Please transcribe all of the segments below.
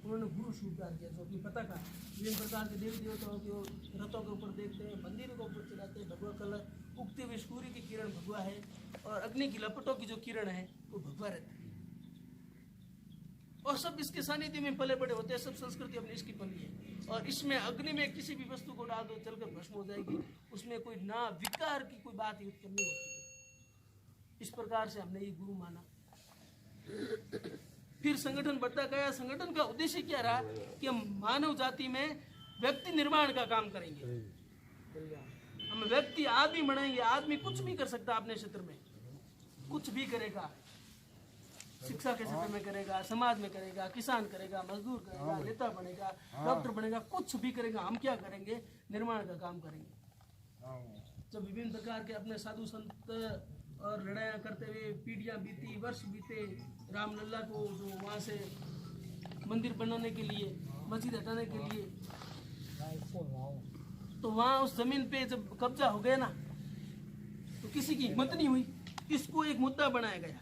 उन्होंने गुरु स्वीकार किया, जो अपनी पता का विभिन्न प्रकार के देवी देवताओं के रथों के ऊपर देखते हैं, मंदिरों के ऊपर चलाते हैं। भगवा कलर, उगते हुए सूर्य की किरण भगवा है, और अग्नि की लपटों की जो किरण है वो भगवा रहती है। और सब इसके सानिध्य में पले बड़े होते हैं, सब संस्कृति अपनी इसकी पली है। और इसमें अग्नि में किसी भी वस्तु को डाल दो, जलकर भस्म हो जाएगी, उसमें कोई ना विकार की कोई बात ही उत्पन्न नहीं होती। इस प्रकार से हमने ये गुरु माना। फिर संगठन बढ़ता गया। संगठन का उद्देश्य क्या रहा कि हम मानव जाति में व्यक्ति निर्माण का काम करेंगे। हम व्यक्ति आदमी बनाएंगे। आदमी कुछ भी कर सकता है अपने क्षेत्र में, कुछ भी करेगा। शिक्षा के क्षेत्र में करेगा, समाज में करेगा, किसान करेगा, मजदूर करेगा, नेता बनेगा, डॉक्टर बनेगा, कुछ भी करेगा। हम क्या करेंगे? निर्माण का काम करेंगे। जब विभिन्न प्रकार के अपने साधु संत और लड़ाइयाँ करते हुए पीढ़ियाँ बीती, वर्ष बीते, रामलला को जो वहाँ से मंदिर बनाने के लिए, मस्जिद हटाने के लिए, तो वहाँ उस जमीन पे जब कब्जा हो गया ना, तो किसी की हिम्मत नहीं हुई। इसको एक मुद्दा बनाया गया।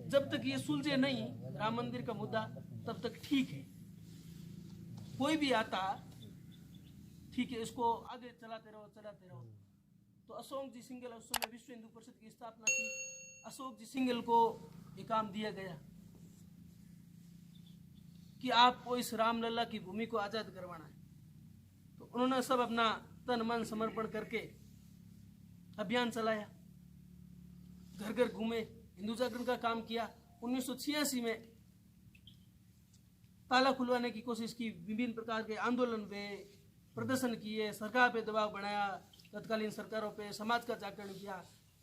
जब तक ये सुलझे नहीं राम मंदिर का मुद्दा, तब तक ठीक है। कोई भी आता, ठीक है, इसको आगे चलाते रहो। तो अशोक जी सिंघल उस समय विश्व हिंदू परिषद की स्थापना की। अशोक जी सिंघल को ये काम दिया गया कि आपको इस रामलला की भूमि को आजाद करवाना है। तो उन्होंने सब अपना तन मन समर्पण करके अभियान चलाया, घर घर घूमे, हिंदू जागरण का काम किया। 1986 में ताला खुलवाने की कोशिश की, विभिन्न प्रकार के आंदोलन पे प्रदर्शन किए, सरकार पे दबाव बनाया, तत्कालीन सरकारों पे समाज का जागरण किया।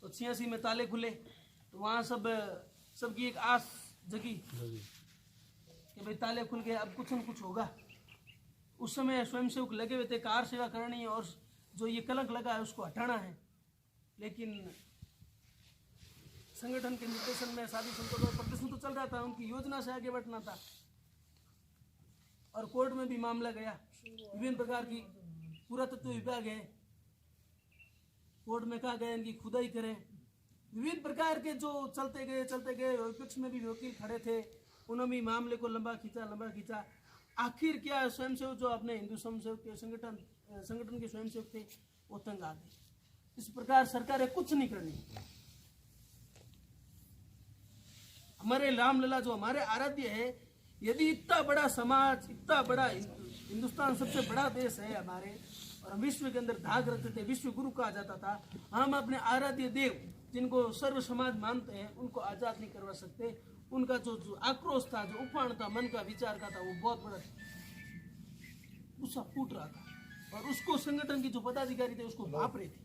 तो 86 में ताले खुले, तो वहाँ सबकी एक आस जगी कि भाई ताले खुल गए, अब कुछ न कुछ होगा। उस समय स्वयंसेवक लगे हुए थे, कार सेवा करनी है और जो ये कलंक लगा है उसको हटाना है। लेकिन संगठन के निर्देशन में साधु संतों का प्रदर्शन तो चल रहा था, उनकी योजना से आगे बढ़ना था। और कोर्ट में भी मामला गया। विभिन्न प्रकार की पुरातत्व विभाग है, कोर्ट में कहा गया इनकी खुदाई करें। विभिन्न प्रकार के जो चलते गए। विपक्ष में भी वकील खड़े थे, उन्होंने भी मामले को लंबा खींचा। आखिर क्या स्वयंसेवक जो अपने हिंदू स्वयंसेवक के संगठन के स्वयंसेवक थे, वो तंग आ गए। इस प्रकार सरकारें कुछ नहीं करनी। हमारे रामलला जो हमारे आराध्य है, यदि इतना बड़ा समाज, इतना बड़ा हिंदुस्तान सबसे बड़ा देश है हमारे, और हम विश्व के अंदर धाक रखते थे, विश्व गुरु कहा जाता था, हम अपने आराध्य देव जिनको सर्व समाज मानते हैं उनको आजाद नहीं करवा सकते। उनका जो आक्रोश था, जो उफान था, मन का विचार का था, वो बहुत बड़ा गुस्सा फूट रहा था। और उसको संगठन के जो पदाधिकारी थे उसको भाप रहे थे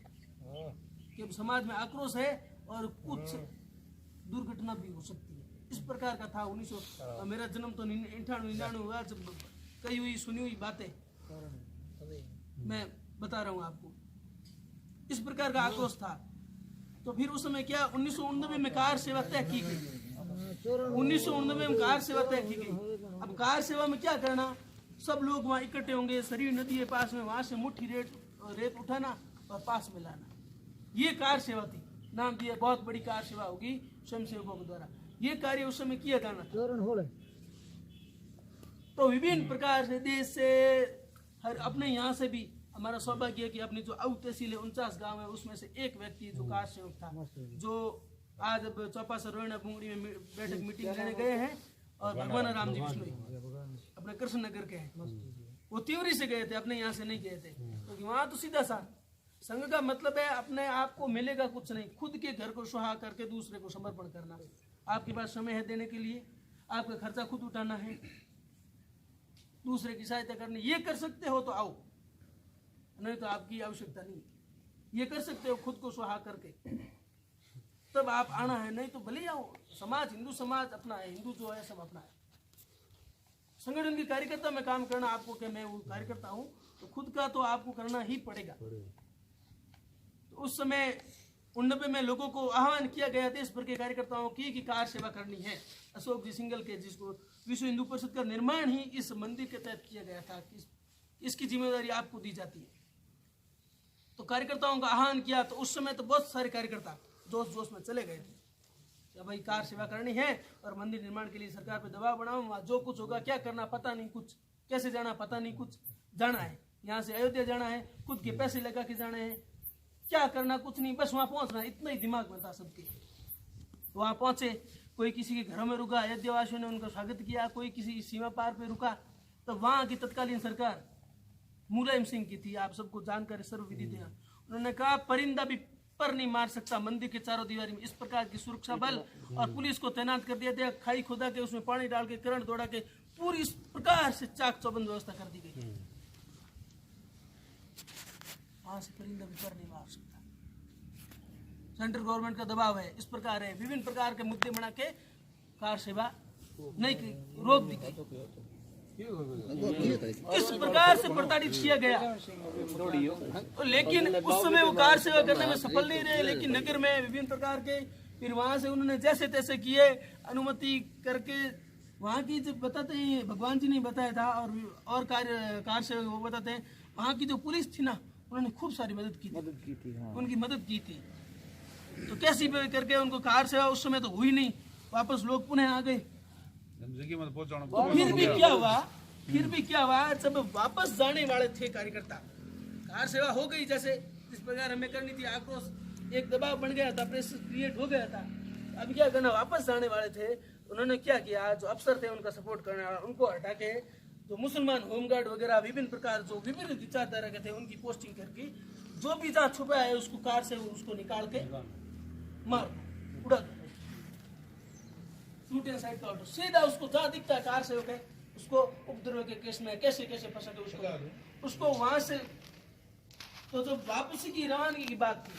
कि समाज में आक्रोश है और कुछ दुर्घटना भी हो सकती है। इस प्रकार का था। मेरा जन्म तो 98-99 हुआ, जब कही हुई सुनी हुई बातें मैं बता रहा हूँ आपको। इस प्रकार का आक्रोश था। तो फिर उस समय क्या, 1989 में कार सेवा तय की गई। 1989 में कार सेवा तय की गई। अब कार सेवा में क्या करना, सब लोग वहाँ इकट्ठे होंगे, सरयू नदी के पास में, वहां से मुट्ठी रेत उठाना और पास में लाना। ये कार सेवा थी, नाम दिया, बहुत बड़ी कार सेवा होगी स्वयंसेवकों के द्वारा। ये कार्य उस समय किया जाना था। तो विभिन्न प्रकार से देश से, हर अपने यहाँ से भी हमारा सौभाग्य है कि अपनी जो आउ तहसील है 49 गांव है, उसमें से एक व्यक्ति जो कार सेवक था, जो आज अब चौपासर रोहिणा बुंगड़ी में बैठक मीटिंग लेने गए हैं, और भगवान राम जी विष्णु अपने कृष्ण नगर के हैं, वो तिवरी से गए थे, अपने यहाँ से नहीं गए थे। क्योंकि वहाँ तो सीधा सा संघ का मतलब है अपने आप को मिलेगा कुछ नहीं, खुद के घर को सुहा करके दूसरे को समर्पण करना। आपके पास समय है देने के लिए, आपका खर्चा खुद उठाना है, दूसरे की सहायता करनी, ये कर सकते हो तो आओ, नहीं तो आपकी आवश्यकता नहीं। ये कर सकते हो खुद को सुहा करके, तब आप आना है, नहीं तो भले आओ। समाज, हिंदू समाज अपना है, हिंदू जो है सब अपना है। संगठन के कार्यकर्ता में काम करना आपको, क्या मैं वो कार्यकर्ता हूँ, तो खुद का तो आपको करना ही पड़ेगा। तो उस समय 89 में लोगों को आह्वान किया गया देश भर के कार्यकर्ताओं की कि कार सेवा करनी है। अशोक जी सिंघल के, जिसको विश्व हिंदू परिषद का निर्माण ही इस मंदिर के तहत किया गया था कि इसकी जिम्मेदारी आपको दी जाती है। तो कार्यकर्ताओं का आह्वान किया, तो उस समय तो बहुत सारे कार्यकर्ता जोश जोश में चले गए थे। कि भाई कार सेवा करनी है और मंदिर निर्माण के लिए सरकार पे दबाव बनाओ, वहाँ जो कुछ होगा, क्या करना पता नहीं, कुछ कैसे जाना पता नहीं, कुछ जाना है, यहाँ से अयोध्या जाना है, खुद के पैसे लगा के जाना है, क्या करना कुछ नहीं, बस वहाँ पहुँचना, इतना ही दिमाग में था सबके। वहाँ पहुँचे, कोई किसी के घरों में रुका, अयोध्या वासियों ने उनका स्वागत किया, कोई किसी सीमा पार पे रुका। तो वहाँ की तत्कालीन सरकार मुलायम सिंह की थी, आप सबको जानकारी सर्वविदित है। उन्होंने कहा परिंदा भी पर नहीं मार सकता, मंदिर के चारों दीवारी में इस प्रकार की सुरक्षा बल और पुलिस को तैनात कर दिया गया, खाई खुदा के उसमें पानी डाल के करंट दौड़ा के पूरी इस प्रकार से चाक चौबंद व्यवस्था कर दी गई। वहां से परिंदा भी पर नहीं मार सकता। सेंट्रल गवर्नमेंट का दबाव है, इस प्रकार है, विभिन्न प्रकार के मुद्दे बना के कार सेवा नहीं रोक दी गई। इस प्रकार से प्रताड़ित किया गया, लेकिन उस समय वो कार सेवा करने में सफल नहीं रहे। लेकिन नगर में विभिन्न प्रकार के, फिर वहां से उन्होंने जैसे तैसे किए, अनुमति करके वहां की जो बताते हैं, भगवान जी ने बताया था, और कार सेवा वो बताते हैं, वहां की जो पुलिस थी ना, उन्होंने खूब सारी मदद की थी, उनकी मदद की थी। तो कैसी भी करके उनको कार सेवा उस समय तो हुई नहीं, वापस लोग पुनः आ गए। तो फिर भी क्या हुआ, जब वापस जाने वाले थे कार्यकर्ता, कार सेवा हो गई जैसे जिस प्रकार हमें करनी थी, आक्रोश एक दबाव बन गया था, प्रेशर क्रिएट हो गया था। अब क्या करना, वापस जाने वाले थे, उन्होंने क्या किया, जो अफसर थे उनका सपोर्ट करने वाला, उनको हटा के जो मुसलमान होमगार्ड वगैरह विभिन्न प्रकार जो विभिन्न विचारधारा के थे उनकी पोस्टिंग करके, जो भी जहाँ छुपा है उसको कार से उसको निकाल के मार उड़ा दो, शूट एंड साइड का ऑर्डर सीधा, उसको जहाँ दिखता है कार से होके उसको उपद्रव के केस में कैसे कैसे फंसा के उसको वहां से। तो जो वापसी की रवानगी की बात थी,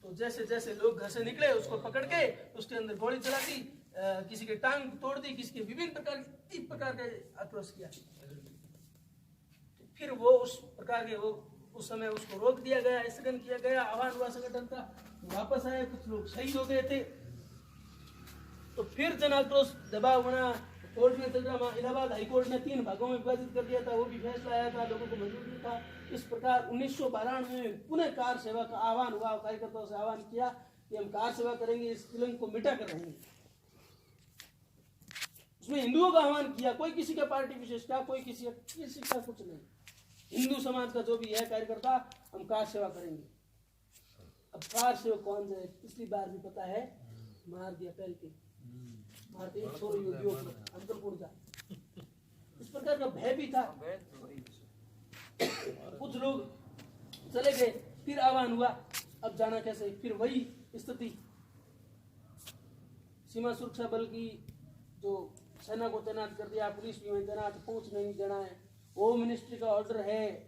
तो जैसे जैसे लोग घर से निकले उसको पकड़ के उसके अंदर गोली चला दी, किसी के टांग तोड़ दी, किसी के विभिन्न प्रकार के आक्रोश किया। तो फिर वो उस प्रकार के वो उस समय उसको रोक दिया गया, स्थगन किया गया, आह्वान हुआ संगठन का, वापस आए, कुछ लोग शहीद हो गए थे। तो फिर जन आक्रोश दबाव बना, कोर्ट में चल रहा, इलाहाबाद हाईकोर्ट ने 3 भागों में विभाजित कर दिया था, वो भी फैसला आया था, लोगों को मंजूर नहीं था। इस प्रकार 1992 में पुनः कार सेवा का आह्वान हुआ, कार्यकर्ताओं से आह्वान किया कि हम कार सेवा करेंगे, इस कलंक को मिटा कर रहेंगे। उसमें हिंदुओं का आह्वान किया, कोई किसी का पार्टी विशेष का, कोई किसी का कुछ नहीं, हिंदू समाज का जो भी है कार्यकर्ता, हम कार सेवा करेंगे। अब कार सेवा कौन जाए, पिछली बार भी पता है, मार दिया पहल के, भारतीय छोरो योगियों को अंतरपुर जा, इस प्रकार का भय भी था। कुछ लोग चले गए, फिर आह्वान हुआ, अब जाना कैसे, फिर वही स्थिति, सीमा सुरक्षा बल की जो सेना को तैनात कर दिया, पुलिस भी तैनात, पहुंच नहीं देना है, होम मिनिस्ट्री का ऑर्डर है,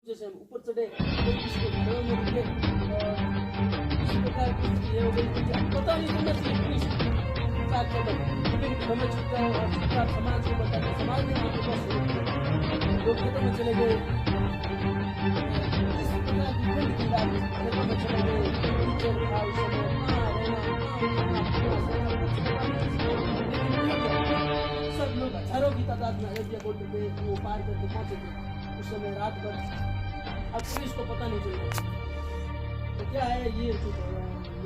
जैसे हम ऊपर चढ़े तो किसी को घरों में रुके और इस प्रकार की स्थिति हो गई कि पता नहीं चलना चाहिए पुलिस क्या कदम, लेकिन घरों में छुपता है और छुपता समाज को बताते, समाज ने वहाँ के पास लोग खेतों में चले गए, इस प्रकार की ठंड की रात खेतों में चले गए, टीचर था उस समय कहाँ रहना सब लोग हजारों की तादाद में अयोध्या बॉर्डर पे वो पार करके पहुंचे थे उस समय रात भर। अब पुलिस को पता नहीं चल रहा तो क्या है ये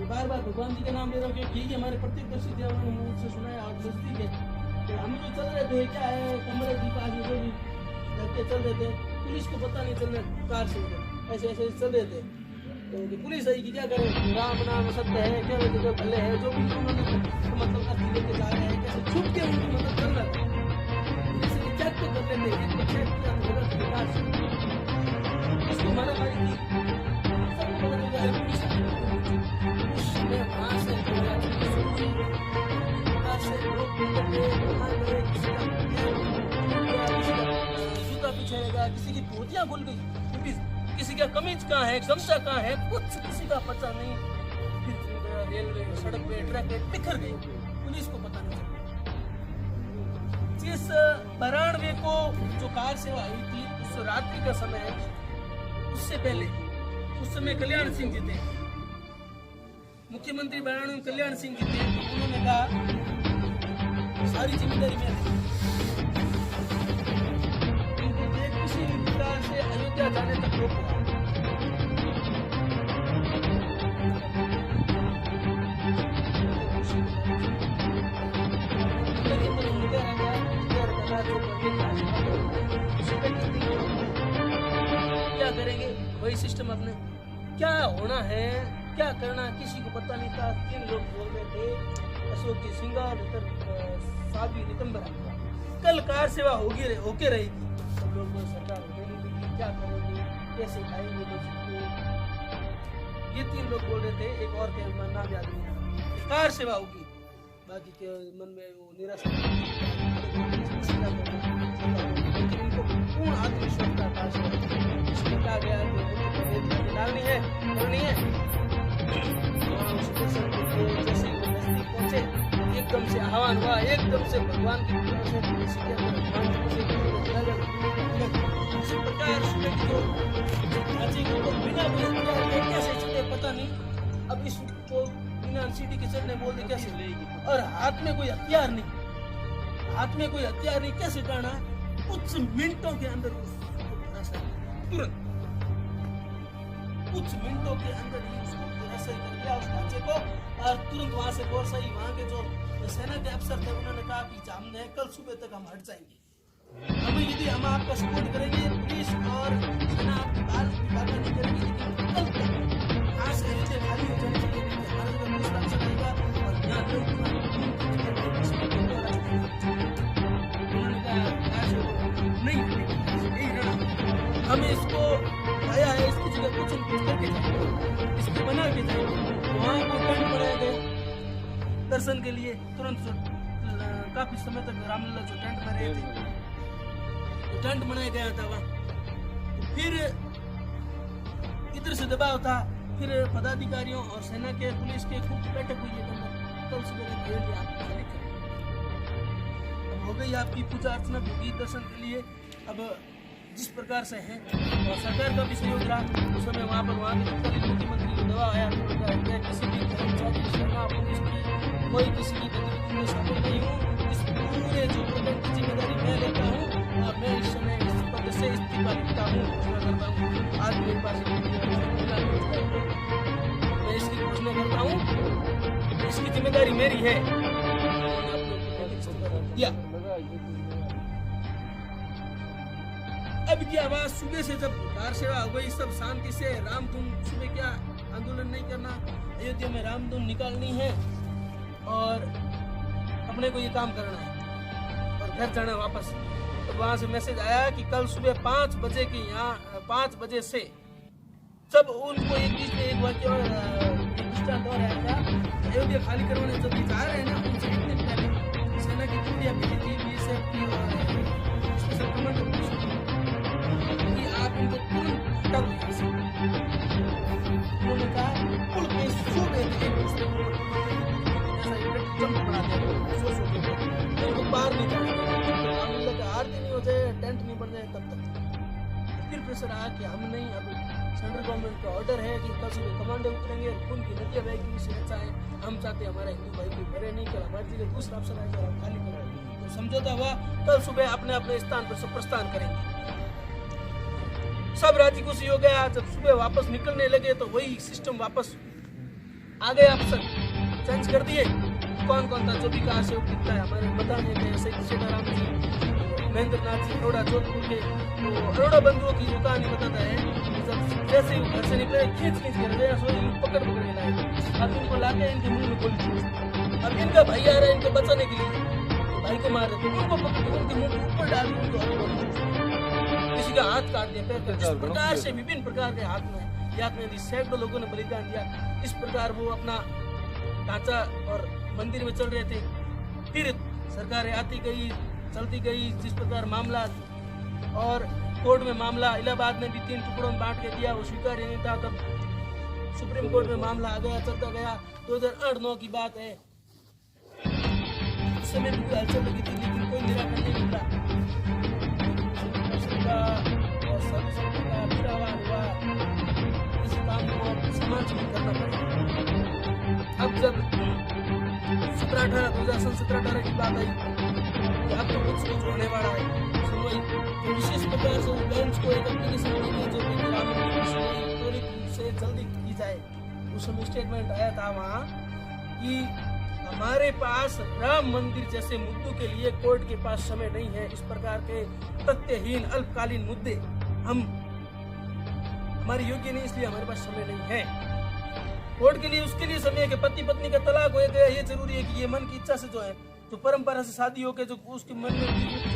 बार बार भगवान जी का नाम ले रहा हूँ क्योंकि ये हमारे प्रत्यक्षदर्शी थे, उन्होंने मुझसे सुनाया और नजदीक है तो हम जो चल रहे थे क्या है कमरे दीप आज जो भी लड़के चल रहे थे, पुलिस को पता नहीं चल रहा कार से ऐसे ऐसे चल रहे थे तो पुलिस आई कि क्या करे, राम नाम सत्य है, क्या जगह भले है, जो भी उन्होंने मतलब अर्थ लेके जा रहे हैं कैसे छुप के उनकी मदद कर रहा था, जैसे चेक तो कर लेते हैं एक चेक किया तो गलत विकास उसको मारा मारी की सबको पता चल गया पुलिस उस समय वहाँ से लोग जूता पिछाएगा, किसी की धोतियाँ खुल गई, किसी का कमीज कहाँ है, गमछा कहाँ है, कुछ किसी का पता नहीं, फिर रेलवे सड़क पे ट्रक पे बिखर गए, पुलिस को पता नहीं चला। जिस 92 को जो कार सेवा आई थी उस रात्रि का समय है, उससे पहले उस समय कल्याण सिंह जी थे, मुख्यमंत्री 92 में कल्याण सिंह जी थे, उन्होंने कहा सारी जिम्मेदारी मेरी, किसी प्रकार से अयोध्या जाने तक रोको। क्या करेंगे वही सिस्टम अपने, क्या होना है क्या करना किसी को पता नहीं था। 3 लोग बोल रहे थे अशोक जी सिंगार साध्वी नितंबरा, कल कार सेवा होके रही थी, सब लोग सरकार क्या करेंगे कैसे खाएंगे बच्चों, ये 3 लोग बोल रहे थे, एक और के नाम याद नहीं, कार सेवा होगी, बाकी के मन में वो निराशा, इनको पूर्ण आत्मविश्वास था कार सेवा, इसमें कहा गया कि डालनी है करनी है, जैसे ही नजदीक पहुंचे एकदम से आह्वान हुआ, एकदम से भगवान की इसी प्रकार बिना कैसे चले पता नहीं, अब इसको बिना सीढ़ी के चढ़ने बोल दे कैसे, और हाथ में कोई हथियार नहीं, कैसे करना है, कुछ मिनटों के अंदर तुरंत कुछ मिनटों के अंदर ही उसको ऐसा ही कर दिया उस बच्चे को, और तुरंत वहां से और सही वहां के जो सेना के अफसर थे उन्होंने कहा कि हमने कल सुबह तक हम हट जाएंगे, हमें यदि हम आपका सपोर्ट करेंगे पुलिस और सेना आपकी बात नहीं करेगी, लेकिन कल तक यहाँ से अयोध्या खाली हो जानी चाहिए, हमारा जो पुलिस अफसर आएगा और यहाँ नहीं हमें इसको आया है, इसकी जगह कुछ करके जाएंगे, इसको बना के जाएंगे, वहाँ को टेंट बनाया गया दर्शन के लिए, तुरंत काफी समय तक रामलला जो टेंट में रहे थे तो टेंट बनाया गया था वहाँ, तो फिर इधर से दबाव था, फिर पदाधिकारियों और सेना के पुलिस के खूब बैठक हुई है, कल सुबह हो गई आपकी पूजा अर्चना होगी दर्शन के लिए, अब जिस प्रकार से है और सरकार का भी सहयोग रहा उस समय वहाँ पर वहाँ के तत्कालीन मुख्यमंत्री को दवा आया, किसी भी कर्मचारी सेना पुलिस की कोई किसी की गतिविधि में शामिल नहीं हूँ, इस पूरे जो प्रबंध की जिम्मेदारी मैं लेता हूँ और मैं इस समय इस पद से इस्तीफा देता हूँ, घोषणा करता हूँ, आज मेरे पास मैं इसकी घोषणा करता हूँ, इसकी जिम्मेदारी मेरी है। अब की आवाज सुबह से जब कार सेवा हो गई, सब शांति से राम धुन, सुबह क्या आंदोलन नहीं करना, अयोध्या में राम धुन निकालनी है और अपने को ये काम करना है और घर जाना वापस। तो वहां से मैसेज आया कि कल सुबह 5 बजे के यहाँ 5 बजे से सब उनको एक बीच में एक वाक्य और दृष्टांत और आया था, अयोध्या खाली करवाने जब भी जा रहे हैं ना उनसे एक दिन पहले सेना की टुकड़ियां भेजी थी, बीएसएफ की और स्पेशल कमांडो कि आप इनको तुरंत हटा दो यहाँ से। उन्होंने कहा पुल पे सो गए थे एक दूसरे को ऐसा एक जंप बना दिया सो के ऊपर, उनको बाहर नहीं जाना था, का आरती नहीं हो जाए, टेंट नहीं बढ़ जाए तब तक। फिर प्रेशर आया कि हम नहीं, अब सेंट्रल गवर्नमेंट का ऑर्डर है कि कल सुबह कमांडो उतरेंगे, खून की नदियाँ बहेगी, इससे अच्छा है हम चाहते हैं हमारा हिंदू भाई को मरे नहीं, कर हमारी जगह दूसरा अफसर आएगा और खाली करेंगे। तो समझौता हुआ, कल सुबह अपने अपने स्थान पर सब प्रस्थान करेंगे। सब राजी खुशी हो गया। जब सुबह वापस निकलने लगे तो वही सिस्टम वापस आ गया, अफसर चेंज कर दिए। कौन कौन था जो भी कहा से दिखता है, हमारे बताने के सीताराम जी, महेंद्र नाथ जी अरोड़ा जोधपुर के, तो अरोड़ा बंधुओं की जो कहानी बताता है, जब जैसे ही घर से निकले खींच कर गया, पकड़ के लाए, अब इनको लाके इनके मुंह में गोली चली। अब इनका भाई आ रहा है इनको बचाने के लिए, तो भाई को मार रहे थे, उनको पकड़ के उनके मुंह के ऊपर डाल के उनको किसी का हाथ काट दिया, पैर इस प्रकार से विभिन्न प्रकार के हाथ में याद में सैकड़ों लोगों ने बलिदान दिया। इस प्रकार वो अपना ढांचा और मंदिर में चल रहे थे। फिर सरकारें आती गई, चलती गई, जिस प्रकार मामला और कोर्ट में मामला इलाहाबाद ने भी 3 टुकड़ों में बांट के दिया, वो स्वीकार्य नहीं था। तब सुप्रीम कोर्ट में मामला आ गया, चलता गया। 2008-9 की बात है, उस समय भी हलचल लगी थी लेकिन कोई निराकरण नहीं मिला। इस काम को समाज में करना पड़ेगा। अब जब 2017-18 की बात आई, अब तो कुछ होने वाला है सुनवाई, तो विशेष प्रकार से बेंच को एक एप्लीकेशन दी जो भी राम मंदिर की सुनवाई त्वरित रूप से जल्दी की जाए। उस समय स्टेटमेंट आया था वहाँ कि हमारे पास राम मंदिर जैसे मुद्दों के लिए कोर्ट के पास समय नहीं है। इस प्रकार के तथ्यहीन अल्पकालीन मुद्दे हम हमारे योग्य नहीं, इसलिए हमारे पास समय नहीं है। कोर्ट के लिए उसके लिए समय है कि पति पत्नी का तलाक हो गया, ये जरूरी है कि ये मन की इच्छा से जो है, तो परंपरा से शादी हो के जो उसके मन में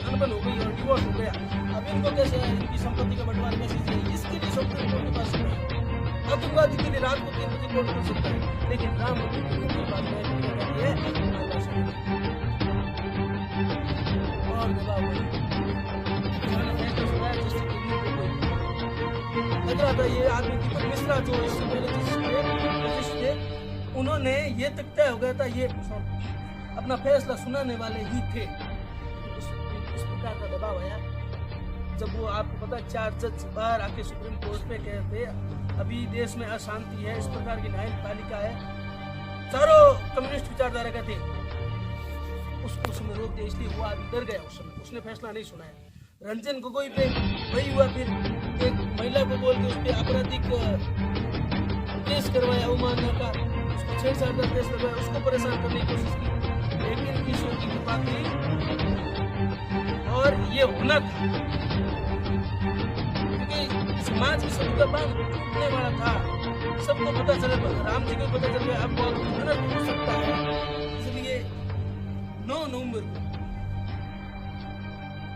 अनबन हो गई और डिवोर्स हो गया, अब इनको कैसे इनकी संपत्ति का बंटवारा कैसे चाहिए, इसके लिए सुप्रीम कोर्ट के पास समय है। आतंकवादी के लिए रात को 3 बजे कोर्ट खुल सकता है, लेकिन राम मंदिर के लिए बात है और दबाव लग रहा था। ये आदमी दीपक मिश्रा जो इससे पहले उन्होंने ये तक तय हो गया था, ये अपना फैसला सुनाने वाले ही थे। इस प्रकार का दबाव आया जब वो, आपको पता, 4 जज बाहर आके सुप्रीम कोर्ट पे कहे थे अभी देश में अशांति है, इस प्रकार की न्यायपालिका है, चारों कम्युनिस्ट विचारधारा का थे, उसको उसमें रोक दिया। इसलिए वो आदमी डर गया उस समय, उसने फैसला नहीं सुनाया। रंजन गोगोई पे वही हुआ, फिर एक महिला को बोल के उस पर आपराधिक केस करवाया अवमानना का, उसको 6-7 केस लगवाया, उसको परेशान करने की कोशिश की, लेकिन ईश्वर की कृपा थी और ये होना था, क्योंकि समाज की सभी का बांध टूटने वाला था। सबको पता चला, राम जी को पता चल गया अब बहुत गलत हो सकता है। इसलिए 9 नवंबर को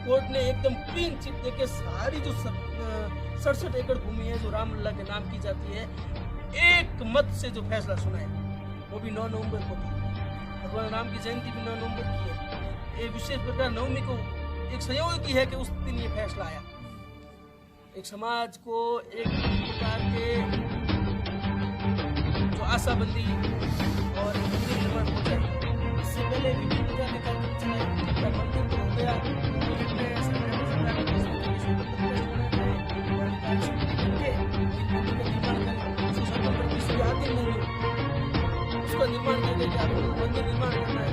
कोर्ट ने एकदम क्लीन चिट देके सारी जो 67 एकड़ भूमि है जो रामलला के नाम की जाती है, एक मत से जो फैसला सुनाया, वो भी 9 नवंबर को था। भगवान राम की जयंती भी 9 नवंबर की है। ये विशेष प्रकार नवमी को एक संयोग की है कि उस दिन ये फैसला आया। एक समाज को एक प्रकार के जो आशाबंदी और मंदिर निर्माण हो जाए, इससे पहले विभिन्न प्रकार के कार्यक्रम चलाए, मंदिर तो हो गया, उसका निर्माण मंदिर निर्माण करना है,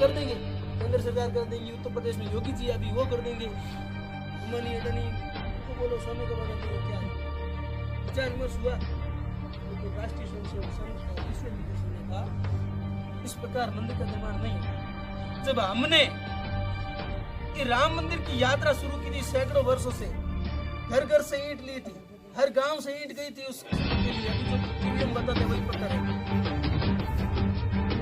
कर देंगे, केंद्र सरकार कर देंगी, उत्तर प्रदेश में योगी जी अभी वो कर देंगे, अम्बानी अडानी को बोलो सोने का बना देंगे, क्या है विचार विमर्श हुआ। तो राष्ट्रीय स्वयंसेवक संघ ने कहा इस प्रकार मंदिर का निर्माण नहीं होगा। जब हमने ये राम मंदिर की यात्रा शुरू की थी सैकड़ों वर्षों से, घर घर से ईंट ली थी, हर गांव से ईंट गई थी उसके लिए, अभी जो टीवीएम बताते वही पता है,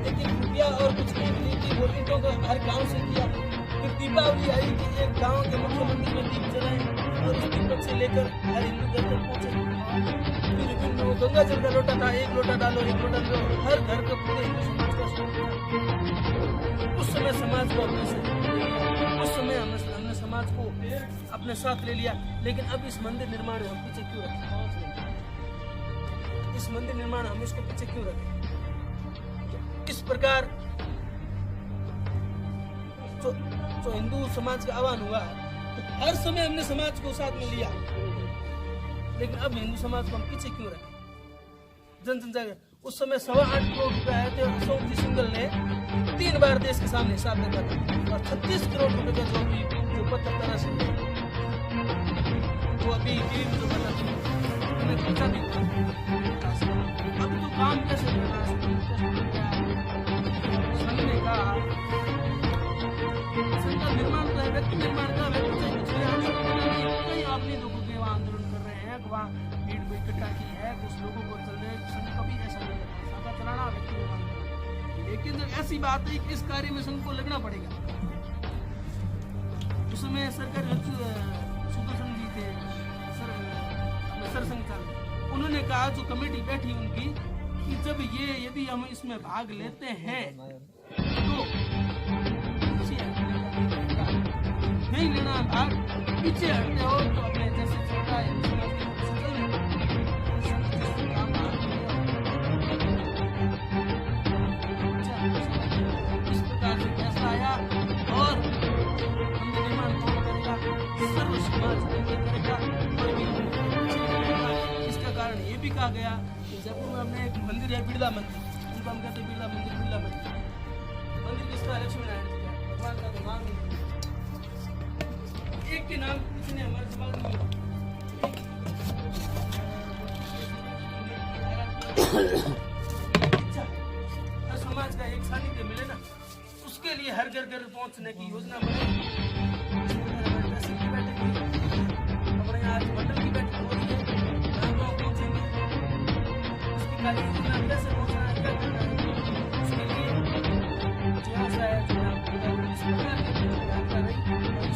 लेकिन रुपया और कुछ ईंट ली थी, वो ईंटों को हर गांव से किया। फिर दीपावली आई कि एक गांव के मुख्य मंदिर में दीप जलाए और उस दीपक से लेकर हर हिंदू घर तक पहुंचे। फिर वो गंगा जल का लोटा था, 1 लोटा डालो 1 लोटा डालो, हर घर का पूरे हिंदू समाज का शुरू था। उस समय समाज को हमने उस समय हमने समाज समाज को अपने साथ ले लिया, लेकिन अब इस मंदिर निर्माण हम पीछे क्यों रखें? इस मंदिर निर्माण हम इसको पीछे क्यों रखें? इस प्रकार जो हिंदू समाज का आह्वान हुआ, तो हर समय हमने समाज को साथ में लिया, लेकिन अब हिंदू समाज को हम पीछे क्यों रखें? जन जागरण उस समय 8.25 करोड़ रुपए आए थे, और अशोक जी सिंघल ने 3 बार देश के सामने हिसाब रखा था, और 36 करोड़ रुपए का जो 75 से वो अभी जो बता उन्हें पूछा भी अब तो काम कैसे करना ने कहा संकल्प निर्माण का व्यक्ति निर्माण का कई अपने लोगों के वहाँ आंदोलन कर रहे हैं, वहाँ भीड़ को इकट्ठा की है, कुछ लोगों को चल रहे संघ कभी ऐसा नहीं करता, सादा चलाना व्यक्ति निर्माण करना। लेकिन जब ऐसी बात है कि इस कार्य में संघ को लगना पड़ेगा, उस समय सरकार सुदर्शन जी थे सरसंघ चालक, उन्होंने कहा जो कमेटी बैठी उनकी कि जब यदि हम इसमें भाग लेते हैं तो नहीं लेना भाग, पीछे हटते हो तो अपने जैसे छोटा है इस प्रकार से फैसला आया, और मंदिर निर्माण कौन करेगा? सर्व समाज करेगा, कोई भी। इसका कारण ये भी कहा गया कि जयपुर में हमने एक मंदिर है बिरला मंदिर, उनको हम कहते हैं बिरला मंदिर। मंदिर किसका? लक्ष्मी नारायण जी का, भगवान का तो नाम नहीं, एक के नाम किसने हमारे समाज में समाज का एक सानिध्य मिले ना, उसके लिए हर घर घर पहुंचने की योजना बनाई। हमारे यहाँ आज मंडल की बैठक हो रही है, गाँव पहुंचेंगे, उसकी कार्य योजना कैसे पहुंचना है, क्या करना है, उसके लिए जो आशा है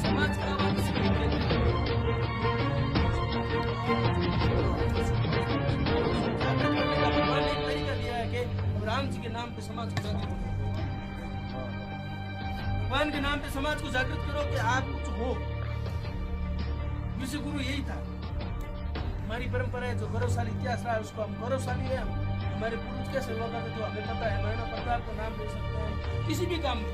समाज का आवाज तरीका दिया है कि राम जी के नाम पे समाज को जागृत करो, भगवान के नाम पे समाज को जागृत करो कि आप कुछ हो। विश्व गुरु यही था, हमारी परंपरा है, जो गौरवशाली इतिहास रहा है उसको हम गौरवशाली है। हमारे पूर्वज कैसे हुआ करते जो हमें पता है, महाराणा प्रताप का नाम ले सकते हैं किसी भी काम में,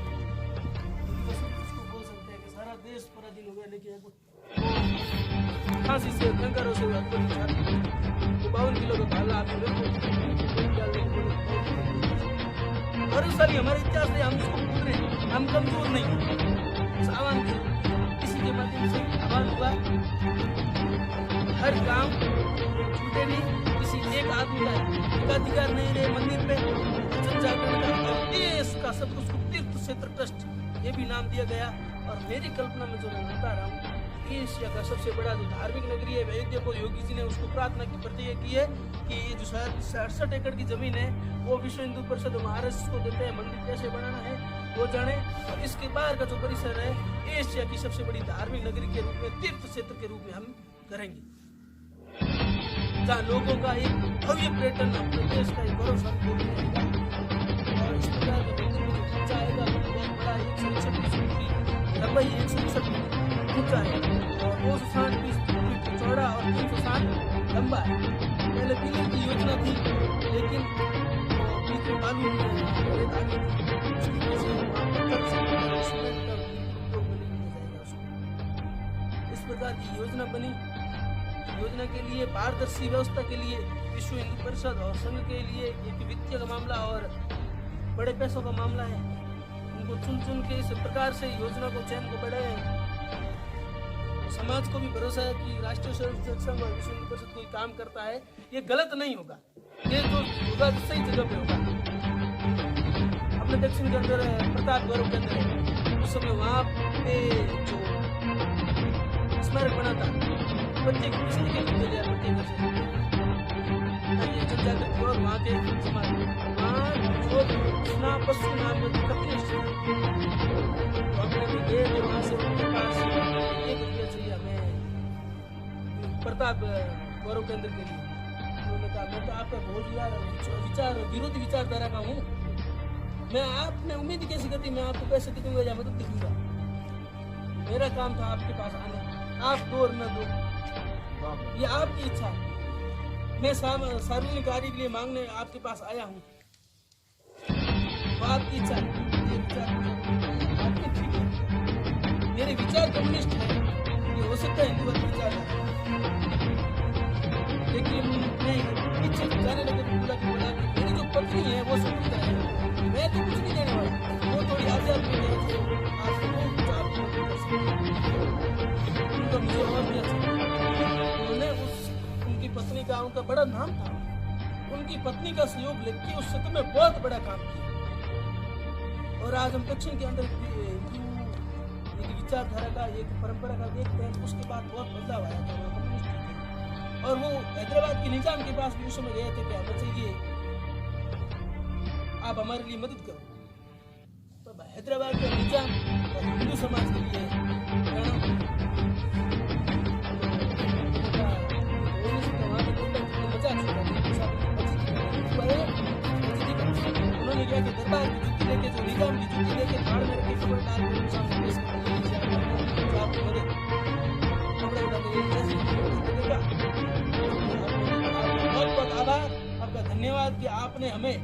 उसको बोल सकते हैं कि सारा देश पराधीन हो गया, लेकिन फांसी से कंकरों से 52 किलो का भाला आप गौरवशाली हमारे इतिहास में, हम इसको भूल रहे हैं, हम कमजोर नहीं। सावन किसी के माध्यम से आवाज हुआ, हर काम छूटे नहीं, किसी एक आदमी का एकाधिकार नहीं रहे मंदिर पे, जन जागरण का देश का सब कुछ तीर्थ क्षेत्र ट्रस्ट ये भी नाम दिया गया। और मेरी कल्पना में जो मैं बता रहा हूँ, एशिया का सबसे बड़ा जो धार्मिक नगरी है अयोध्या को योगी जी ने उसको प्रार्थना की प्रतिज्ञा की है कि ये जो 67 एकड़ की जमीन है वो विश्व हिंदू परिषद महाराष्ट्र को देते हैं, मंदिर कैसे बनाना है वो जाने। और इसके बाहर का जो परिसर है एशिया की सबसे बड़ी धार्मिक नगरी के रूप में, तीर्थ क्षेत्र के रूप में हम करेंगे, जहाँ लोगों का एक भव्य पर्यटन अपने देश का एक गौरवशाली रहेगा। और इस प्रकार का खर्चा आएगा बहुत बड़ा, 161 फीट लंबाई, 161 फीट ऊंचा है, और 260 फीट चौड़ा और 360 लंबा है। पहले पिलर की योजना थी, लेकिन बीच में बालू रेत आ गई थी, उसकी वजह से इस प्रकार की योजना बनी। योजना के लिए पारदर्शी व्यवस्था के लिए विश्व हिंदू परिषद और संघ के लिए एक वित्तीय का मामला और बड़े पैसों का मामला है, उनको चुन के इस प्रकार से योजना को चयन को बढ़ाए। समाज को भी भरोसा है कि राष्ट्रीय स्वयंसेवक संघ और विश्व हिंदू परिषद कोई काम करता है, ये गलत नहीं होगा, ये जो होगा सही जगह पे होगा। अपने दक्षिण के अंदर प्रताप गौरव के अंदर उस समय वहाँ पे जो स्मारक बना था, प्रत्येक किसी ने ले लिया, प्रत्येक जनजागृति और वहाँ के समाज वहाँ जो कृष्णा पशु नाम गए थे, वहाँ से उनके पास 1 रुपया चाहिए हमें प्रताप गौरव केंद्र के लिए। उन्होंने कहा मैं तो आपका बहुत विचार विरोधी विचारधारा का हूँ, मैं आपने उम्मीद कैसे करती मैं आपको पैसे दिखूंगा या मदद दिखूंगा, मेरा काम था आपके पास आना, आप दो और मैं दो, ये आपकी इच्छा है। मैं सार्वजनिक कार्य के लिए मांगने आपके पास आया हूँ, वो आपकी इच्छा है। ये विचार आपके ठीक है, मेरे विचार कम्युनिस्ट है, ये हो सकता है हिंदू विचार है, लेकिन मैं पीछे जाने लगे बोला कि मेरी जो पत्नी है वो स्वतंत्र है, मैं तो कुछ नहीं देने वाला, वो थोड़ी आजाद में है जो आपको उनका मुझे और भी अच्छा। उन्होंने उनकी पत्नी का, उनका बड़ा नाम था, उनकी पत्नी का सहयोग लेके उस क्षेत्र में बहुत बड़ा काम किया। और आज हम दक्षिण के अंदर हिंदू विचारधारा का एक परंपरा का देखते हैं, उसके बाद बहुत बदलाव आया था। और वो हैदराबाद के निजाम के पास भी उस समय गए थे कि बच्चे आप हमारे लिए मदद करो। तो हैदराबाद का निजाम और हिंदू समाज के लिए उन्होंने क्या कि दरबार की जुत्ती लेके, जो निजाम की जुत्ती लेके थाड़ में रखे कपड़े डाल के सामने पेश कर आपकी मदद कपड़े उठा बहुत आभार, आपका धन्यवाद कि आपने हमें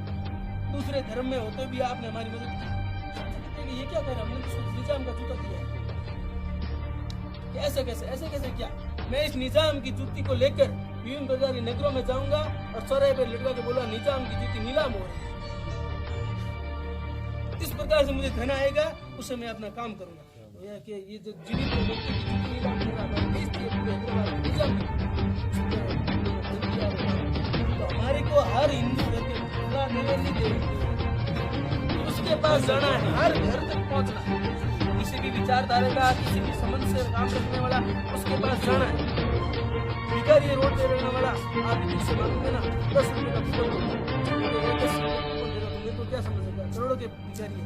दूसरे धर्म में होते भी आपने हमारी मदद की। ये क्या कर रहे, हमने तो निजाम का जूता दिया है, ऐसे कैसे क्या? मैं इस निजाम की जूती को लेकर विभिन्न प्रकार के नगरों में जाऊंगा और चौराहे पे लटका के बोला निजाम की जूती नीलाम हो रही है। इस प्रकार से मुझे धन आएगा, उससे मैं अपना काम करूंगा। कि ये जो जीवित व्यक्ति की जूती नीलाम कर रहा है, निजाम तो हमारे को हर हिंदू उसके पास जाना है, हर घर तक पहुंचना है। किसी भी विचारधारा का, किसी भी संबंध से काम रखने वाला उसके पास जाना है। भिखारी रोड पे रहने वाला आप किसी से मांगोगे ना 10 रुपए का कूपन, तो क्या समझेगा? करोड़ों के भिखारी है।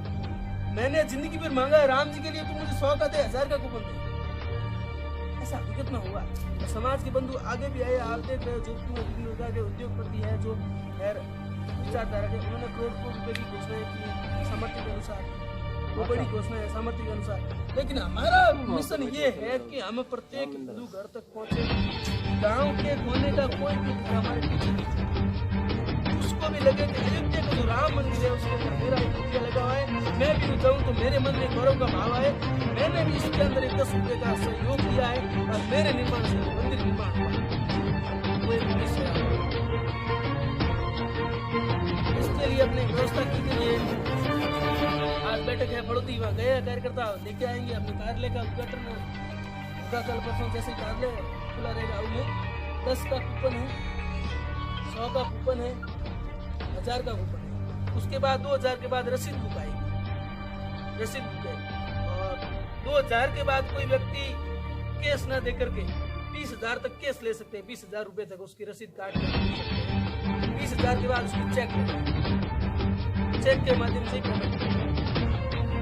मैंने जिंदगी भर मांगा है राम जी के लिए, तो मुझे 100 का दे, 1000 का कूपन दे, ऐसा हकीकत में हुआ। तो समाज के बंधु आगे भी आए, आप देख रहे हो जो विभिन्न प्रकार के उद्योगपति है, जो विचारधारा के, उन्होंने करोड़ रुपए की घोषणाएं की सामर्थ्य के अनुसार, वो बड़ी घोषणा है सामर्थ्य के अनुसार। लेकिन हमारा मिशन ये है कि हम प्रत्येक हिंदू घर तक पहुंचे, गांव के कोने का कोई भी हमारे पीछे उसको भी लगे कि अयोध्या का जो राम मंदिर है उसके अंदर मेरा एक लगा हुआ है, मैं भी जाऊँ तो मेरे मन में गौरव का भाव आए। मैंने भी इसके अंदर 10 रुपए का सहयोग किया है और मेरे निर्माण से मंदिर निर्माण हुआ। वो एक उद्देश्य है, इसके लिए अपने व्यवस्था की गई है। आज बैठक है बड़ोदी, वहाँ गए कार्यकर्ता लेके आएंगे अपने कार्यालय का उद्घाटन होगा कल परसों, जैसे कार्यालय खुला रहेगा। उनमें 10 का कूपन है, 100 का कूपन है, 1000 का कूपन है। उसके बाद 2000 के बाद रसीद बुक आएगी, रसीद बुक है। और 2000 के बाद कोई व्यक्ति कैश ना दे करके 20,000 तक कैश ले सकते हैं, 20,000 रुपए तक उसकी रसीद काट कर ले सकते हैं। 20,000 के बाद उसकी चेक के माध्यम से पेमेंट।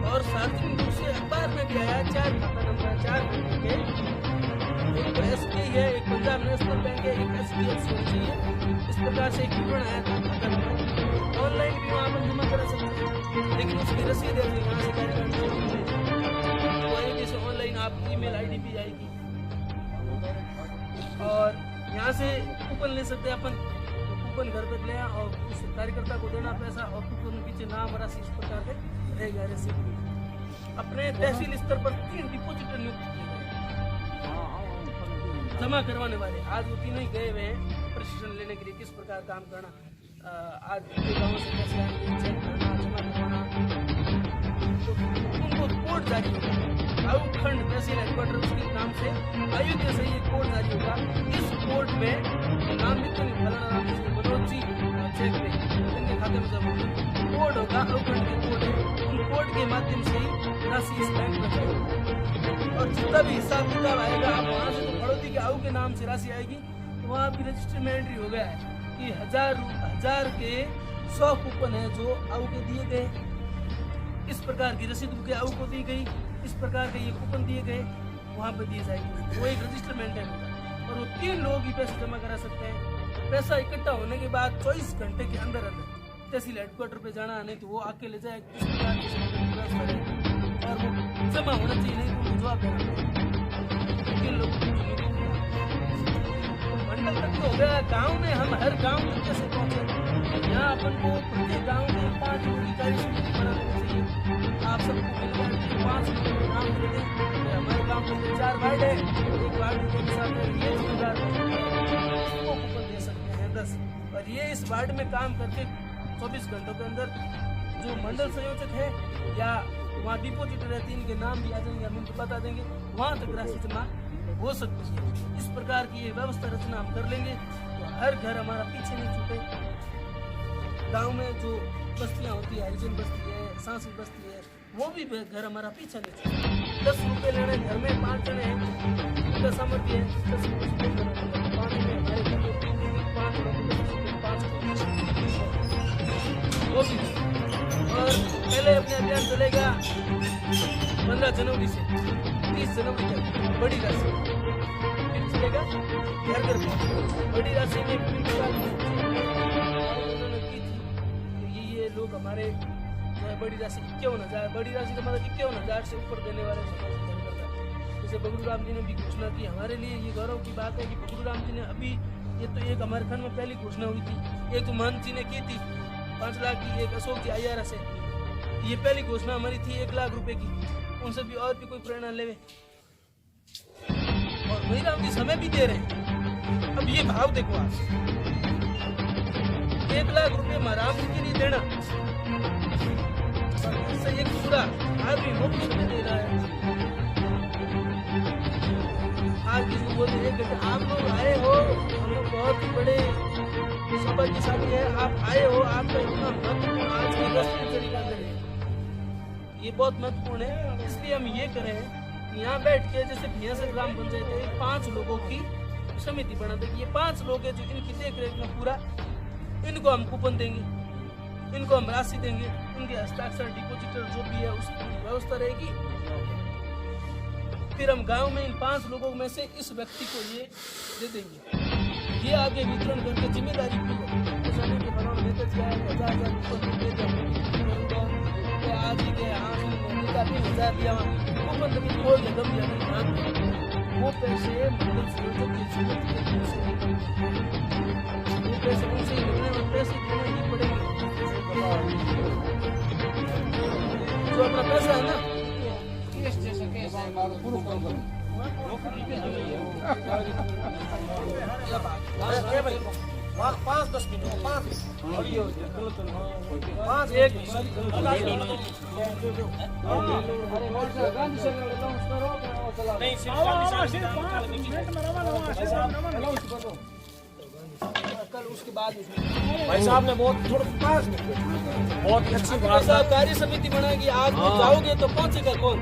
और सार्वजनिक रूप से अखबार में भी आया 4 खाता नंबर, 4 बैंक के, एक तो SBI है, एक पंजाब नेशनल बैंक है, एक SBI है। इस प्रकार से एक विवरण आया था खाता नंबर। ऑनलाइन भी वहाँ पर जमा करा सकते हैं, लेकिन उसकी रसीद है यहाँ से कार्यक्रम आएगी, जैसे ऑनलाइन आप email ID भी आएगी। और यहाँ से कूपन ले सकते हैं अपन, कूपन घर तक ले और उस कार्यकर्ता को देना पैसा, और कूपन पीछे नाम राशि इस प्रकार के रहेगा। रेसिपी अपने तहसील स्तर पर 3 डिपोजिटर नियुक्त किए गए जमा करवाने वाले। आज वो तीनों ही गए हुए हैं प्रशिक्षण लेने के लिए, किस प्रकार काम करना, आज गाँव से पैसे आएंगे, चेक करना, जमा करवाना। तो उनको कोड जारी होगा, आउटखंड तहसील हेडक्वार्टर उसके नाम से अयोध्या से ये कोड जारी होगा। इस कोड में नाम लिखते नहीं, फलाना नाम मनोज जी चेक में इनके खाते में जमा कोड होगा, आउटखंड के कोड है, उन कोड के माध्यम से ही राशि इस बैंक में जाएगी। और जितना भी हिसाब किताब आएगा, आप वहाँ से तो बड़ौती के आऊ के नाम से राशि आएगी, तो वहाँ आपकी रजिस्टर में एंट्री हो गया है कि 1000 के 100 कूपन है जो आऊ के दिए गए, इस प्रकार की रसीद बुकें आऊ को दी गई, इस प्रकार के ये कूपन दिए गए, वहाँ पे दिए जाएंगे। वो एक रजिस्टर मेंटेन होगा और वो 3 लोग ही पैसे जमा करा सकते हैं। पैसा इकट्ठा होने के बाद 24 घंटे के अंदर तहसील हेडक्वार्टर पे जाना, नहीं तो वो आके ले जाए, किस प्रकार की और वो जमा होना चाहिए, नहीं तो जवाब देना किन लोगों को मंडल तक तो हो गया। गांव में हम हर गांव में कैसे पहुंचे? यहाँ अपन को प्रत्येक गांव में 5 लोगों की कार्य समिति बनानी चाहिए। आप सबको मिलकर 5 लोगों को काम दे दें। हमारे गांव में 4 वार्ड है, एक वार्ड के साथ ये जिम्मेदार को कूपन दे सकते हैं 10, और ये इस वार्ड में काम करके 24 घंटों के अंदर जो मंडल संयोजक है या वहाँ डिपोजिटर है, 3 के नाम भी आ जाएंगे, हम इनको बता देंगे, वहाँ तक राशि जमा हो सकती है। इस प्रकार की ये व्यवस्था रचना हम कर लेंगे तो हर घर हमारा पीछे नहीं छूटे। गांव में जो बस्तियाँ होती है, हरिजन बस्ती है, सांसी बस्ती है, वो भी घर हमारा पीछा नहीं छूटे। 10 रुपये लेने घर में 5 जने हैं, उनका सामर्थ्य है 10 रुपये पानी में हमारे घर में 5 वो भी। और पहले अपने अभियान चलेगा 15 जनवरी से 30 जनवरी तक बड़ी राशि, फिर चलेगा घर घर बड़ी राशि में उन्होंने की थी। ये लोग हमारे बड़ी राशि 51,000, बड़ी राशि का मतलब 51,000 से ऊपर देने वाले जैसे बबलू राम जी ने भी घोषणा की। हमारे लिए ये गौरव की बात है कि बबलू राम जी ने अभी ये तो एक हमारे खंड में पहली घोषणा हुई थी, एक महंत जी ने की थी 5 लाख की, एक अशोक जी IRS है, ये पहली घोषणा हमारी थी 1 लाख रुपए की। उनसे भी और भी कोई प्रेरणा लेवे। और वही राम जी समय भी दे रहे हैं। अब ये भाव देखो आप, 1 लाख रुपए महाराम जी के लिए देना, इससे एक दूसरा आदमी मुफ्त में दे रहा है। आज किसी बोलते हैं कि आप लोग आए हो, हम लोग बहुत ही बड़े सौभाग्यशाली है, आप आए हो, आपका इतना महत्वपूर्ण आज की तरीका करें, ये बहुत महत्वपूर्ण है। इसलिए हम ये करें कि यहाँ बैठ के जैसे भैंसा ग्राम पंचायत है, 5 लोगों की समिति बना देगी। ये 5 लोग हैं जो इनकी देख रेख में पूरा, इनको हम कूपन देंगे, इनको हम राशि देंगे, इनके हस्ताक्षर डिपोजिटर जो भी है उसकी व्यवस्था रहेगी। फिर हम गांव में इन 5 लोगों में से इस व्यक्ति को ये दे देंगे, ये आगे वितरण करके जिम्मेदारी भी है। ऐसा नहीं कि फलाना नेता जी आए 1000 कूपन दे दिया, आज ही गए हाँ नेता 3,000 दिया, कूपन तो कोई जगह भी नहीं, वो पैसे मंडल संयोजक की जरूरत है, वो पैसे उनसे ही मिलने और पैसे देने ही पड़ेंगे। जो अपना पैसा है ना, भाई 5-10 मिनट 5 1 कल उसके बाद भाई साहब ने बहुत अच्छी बात साहब कार्य समिति बनाएगी। आप जाओगे तो पहुंचेगा कौन?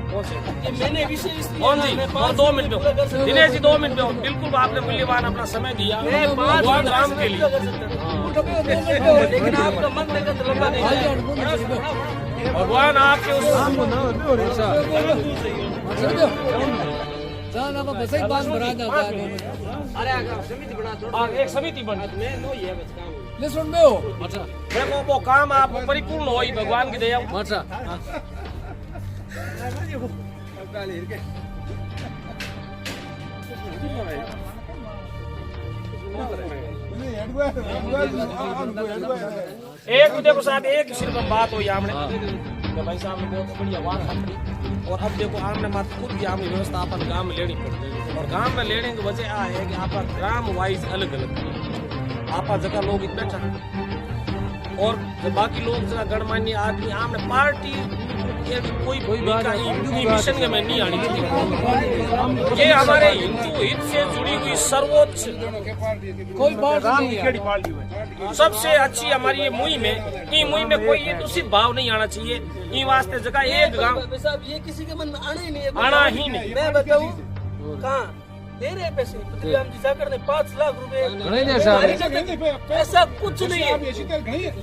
ये मैंने विषय इसलिए कौन जी? 2 मिनट में दिनेश जी 2 मिनट में बिल्कुल आपने मूल्यवान अपना समय दिया भगवान राम के लिए, लेकिन आपका मन लेकर लंबा नहीं भगवान आपके उस एक समिति बन देखो वो काम आप परिपूर्ण हो भगवान की दया। एक देखो साहब एक सिर्फ बात हो हमने तो भाई साहब ने बहुत बढ़िया बात करी। और अब देखो हमने मत खुद की हमने व्यवस्था अपन गांव में लेनी पड़ती है, और गांव में लेने की वजह आ है कि आप ग्राम वाइज अलग अलग आप जगह लोग बैठा और बाकी लोग जरा गणमान्य आदमी हमने पार्टी कोई मिशन में नहीं आनी चाहिए। ये हमारे हिंदू हित से जुड़ी हुई सर्वोच्च कोई सबसे अच्छी हमारी ये मुहिम है। ये मुहिम में कोई ये दूषित भाव नहीं आना चाहिए। ये वास्ते जगह एक गांव ये किसी के मन में आना ही नहीं है, आना ही नहीं। मैं बताऊं कहाँ दे रहे पैसे पृथ्वीराम जी जाकर ने 5 लाख रुपए, ऐसा कुछ नहीं है।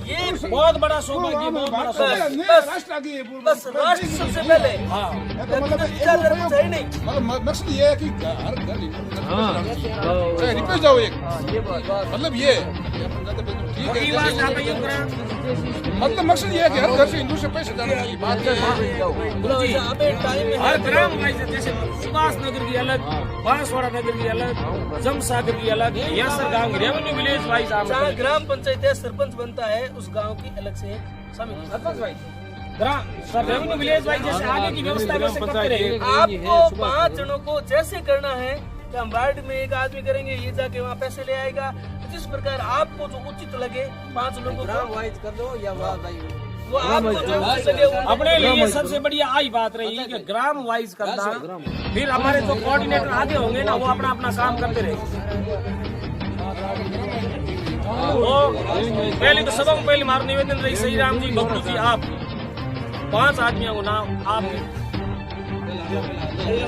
ये बहुत बड़ा सौभाग्य, बहुत बड़ा सौभाग्य बस राष्ट्र सबसे पहले नहीं। मकसद ये है कि हर घर चाहे रिपेयर जाओ एक मतलब ये ठीक है। मतलब मकसद ये है कि हर घर से हिंदू से पैसे जाने की बात है। बोलो ऐसा अबे टाइम में हर ग्राम वाइज जैसे सुभाष नगर की अलग, बांसवाड़ा नगर की अलग, जमसागर की अलग, यासर गांव की रेवेन्यू विलेज वाइज जहाँ ग्राम पंचायत है सरपंच बनता है उस गांव की अलग से एक समिति सरपंच वाइज ग्राम सब रेवेन्यू विलेज वाइज जैसे आगे की व्यवस्था वैसे करते रहे। आपको 5 जनों को जैसे करना है कि हम वार्ड में एक आदमी करेंगे ये जाके वहाँ पैसे ले आएगा, जिस प्रकार आपको जो उचित लगे 5 लोगों को वाइज कर दो या वो आपको जो उचित लगे वो अपने लिए सबसे बढ़िया आई बात रही कि ग्राम वाइज करना, फिर हमारे जो कोऑर्डिनेटर आगे होंगे ना वो अपना अपना काम करते रहेंगे। तो पहले तो सबको पहले हमारा निवेदन रही सही राम जी बबलू जी आप 5 आदमियों को नाम आप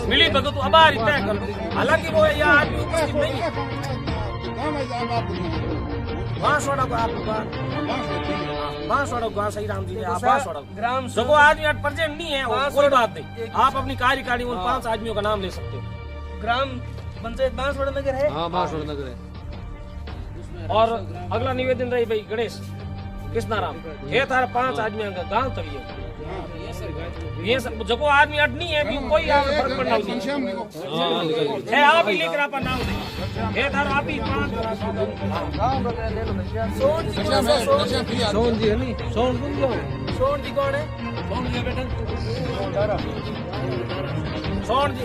मिली भगत तो आभार तय कर दो। हालांकि वो यह आदमी उपस्थित नहीं है, बांसवाड़ा को आप बांसवाड़ा को सही राम जी ने आप बांसवाड़ा ग्राम जो आदमी प्रेजेंट नहीं है वो कोई बात नहीं, आप अपनी कार्यकारिणी उन 5 आदमियों का नाम ले सकते हो। ग्राम पंचायत बांसवाड़ा नगर है। हाँ बांसवाड़ा नगर है। और अगला निवेदन रही भाई गणेश कृष्णाराम ये थारा 5 आदमियों का गांव तभी ये सब जो आदमी अट नहीं है कि कोई फर्क पड़ना है, आप ही लेकर आप नाम दे ये थारा आप ही 5 सोन जी कौन है? सोन जी है नहीं, सोन जी कौन है?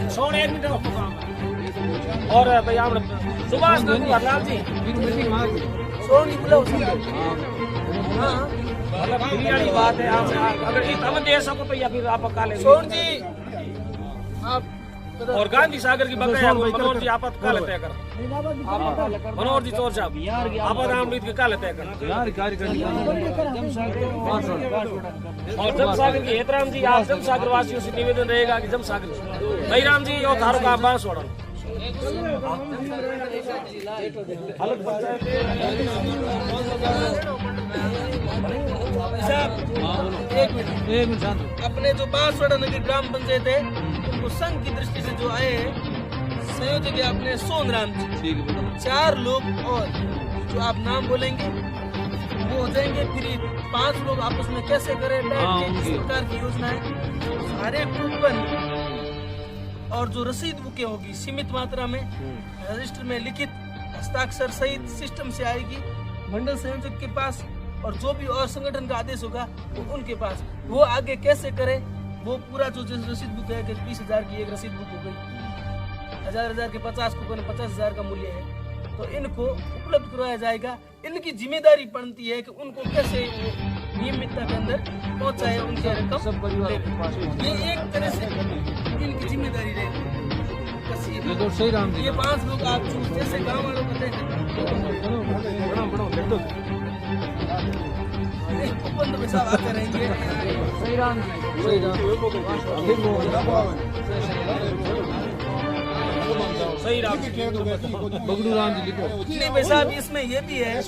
सोन एक मिनट और भाई आप सुभाष हरलाल जी सोन जी बुलाओ। हाँ वाली बात है, आप अगर हम दे सको तो या फिर आप काले सोन जी आप और गांधी सागर की बकाया मनोहर जी आप काले तय कर मनोहर जी चोर साहब आप रामरीत के काले तय कर यार कार्यकारिणी और जमसागर की हेतराम जी आप जमसागर वासियों से निवेदन रहेगा कि जमसागर भाई राम जी और थारो का बांस छोड़ा एक मिनट अपने जो बांसवाड़ा नगर ग्राम पंचायत है उनको संघ की दृष्टि से जो आए हैं संयोजक है अपने सोनराम जी, 4 लोग और जो आप नाम बोलेंगे वो हो जाएंगे। फिर 5 लोग आपस में कैसे करें सरकार की योजना है सारे कूपन और जो रसीद बुकें होगी सीमित मात्रा में रजिस्टर में लिखित हस्ताक्षर सहित सिस्टम से आएगी मंडल संयोजक के पास, और जो भी और संगठन का आदेश होगा वो उनके पास। वो आगे कैसे करे वो पूरा जो रसीद बुक है कि 20,000 की एक रसीद बुक हो गई, 1000 के 50 कूपन 50,000 का मूल्य है, तो इनको उपलब्ध करवाया जाएगा। इनकी जिम्मेदारी बनती है कि उनको कैसे नियमितता के अंदर पहुंचाए उनके रकम सब परिवार। ये एक तरह से इनकी जिम्मेदारी रहेगी। सही राम जी ये 5 लोग आप जैसे गाँव वालों को कूपन तो साहब आते रहेंगे। सही राम सही राम बगड़ू राम जी लिखो नहीं भाई साहब इसमें ये भी है